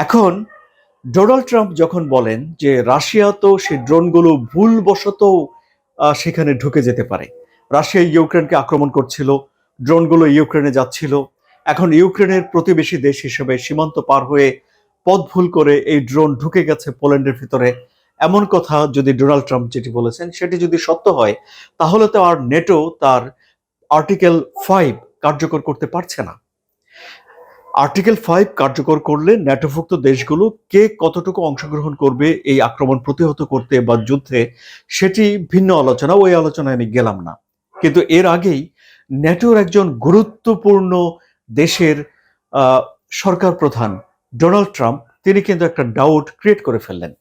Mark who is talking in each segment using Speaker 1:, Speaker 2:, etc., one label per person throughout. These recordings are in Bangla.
Speaker 1: এখন ডোনাল্ড ট্রাম্প যখন বলেন যে রাশিয়া তো সেই ড্রোনগুলো ভুলবশত সেখানে ঢুকে যেতে পারে, রাশিয়া ইউক্রেনকে আক্রমণ করছিল, ড্রোনগুলো ইউক্রেনে যাচ্ছিল, এখন ইউক্রেনের প্রতিবেশী দেশ হিসেবে সীমান্ত পার হয়ে পথ ভুল করে এই ড্রোন ঢুকে গেছে পোল্যান্ডের ভিতরে, এমন কথা যদি ডোনাল্ড ট্রাম্প যেটি বলেছেন সেটি যদি সত্য হয়, তাহলে তো আর নেটো তার আর্টিকেল 5 কার্যকর করতে পারছে না। আর্টিকেল 5 কার্যকর করলে ন্যাটোভুক্ত দেশগুলো কে কতটুকু অংশগ্রহণ করবে এই আক্রমণ প্রতিহত করতে বা যুদ্ধে, সেটি ভিন্ন আলোচনা, ওই আলোচনায় আমি গেলাম না। কিন্তু এর আগেই ন্যাটোর একজন গুরুত্বপূর্ণ দেশের আহ, সরকার প্রধান ডোনাল্ড ট্রাম্প, তিনি কিন্তু একটা ডাউট ক্রিয়েট করে ফেললেন।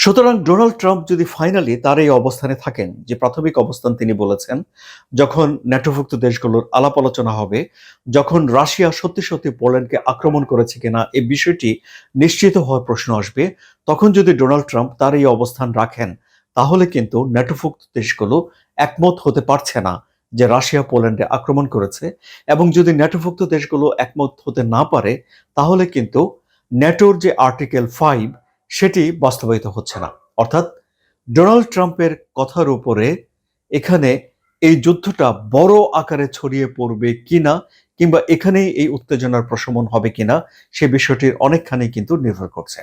Speaker 1: সুতরাং ডোনাল্ড ট্রাম্প যদি ফাইনালি তার এই অবস্থানে থাকেন, যে প্রাথমিক অবস্থান তিনি বলেছেন, যখন ন্যাটোভুক্ত দেশগুলোর আলাপ আলোচনা হবে, যখন রাশিয়া সত্যি সত্যি পোল্যান্ডকে আক্রমণ করেছে কিনা এই বিষয়টি নিশ্চিত হওয়ার প্রশ্ন আসবে, তখন যদি ডোনাল্ড ট্রাম্প তার এই অবস্থান রাখেন, তাহলে কিন্তু ন্যাটোভুক্ত দেশগুলো একমত হতে পারছে না যে রাশিয়া পোল্যান্ডে আক্রমণ করেছে। এবং যদি ন্যাটোভুক্ত দেশগুলো একমত হতে না পারে, তাহলে কিন্তু ন্যাটোর যে আর্টিকেল 5 সেটি বাস্তবায়িত হচ্ছে না। অর্থাৎ ডোনাল্ড ট্রাম্পের কথার উপরে এখানে এই যুদ্ধটা বড় আকারে ছড়িয়ে পড়বে কিনা, কিংবা এখানেই এই উত্তেজনার প্রশমন হবে কিনা, সে বিষয়টির অনেকখানি কিন্তু নির্ভর করছে।